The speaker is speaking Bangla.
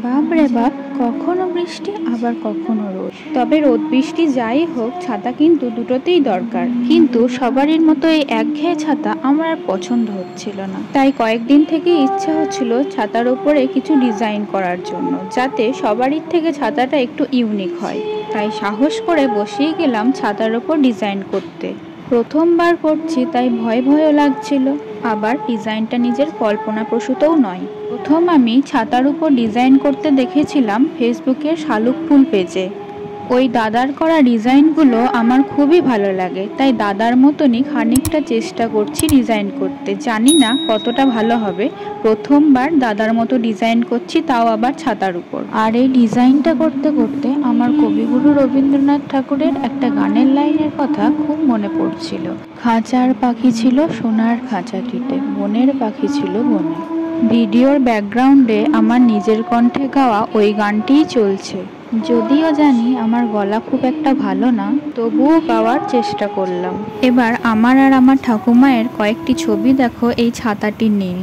বাপরে বাপ, কখনো বৃষ্টি আবার কখনো রোদ। তবে রোদ বৃষ্টি যাই হোক, ছাতা কিন্তু দুটোতেই দরকার। কিন্তু সবারই মতো এই একঘেয়ে ছাতা আমার আর পছন্দ হচ্ছিল না। তাই কয়েকদিন থেকে ইচ্ছা হচ্ছিল ছাতার উপরে কিছু ডিজাইন করার জন্য, যাতে সবারই থেকে ছাতাটা একটু ইউনিক হয়। তাই সাহস করে বসেই গেলাম ছাতার উপর ডিজাইন করতে। প্রথমবার করছি তাই ভয় ভয়ও লাগছিল, আবার ডিজাইনটা নিজের কল্পনাপ্রসূতও নয়। প্রথম আমি ছাতার উপর ডিজাইন করতে দেখেছিলাম ফেসবুকের শালুক ফুল পেজে। ওই দাদার করা ডিজাইনগুলো আমার খুবই ভালো লাগে, তাই দাদার মতনই খানিকটা চেষ্টা করছি ডিজাইন করতে। জানি না কতটা ভালো হবে, প্রথমবার দাদার মতো ডিজাইন করছি, তাও আবার ছাতার উপর। আর এই ডিজাইনটা করতে করতে আমার কবিগুরু রবীন্দ্রনাথ ঠাকুরের একটা গানের লাইনের কথা খুব মনে পড়ছিল। খাঁচার পাখি ছিল সোনার খাঁচাটিতে, বনের পাখি ছিল বনে। ভিডিওর ব্যাকগ্রাউন্ডে আমার নিজের কণ্ঠে গাওয়া ওই গানটিই চলছে। যদিও জানি আমার গলা খুব একটা ভালো না, তবুও গাওয়ার চেষ্টা করলাম। এবার আমার আর আমার ঠাকুমায়ের কয়েকটি ছবি দেখো এই ছাতাটি নিয়ে।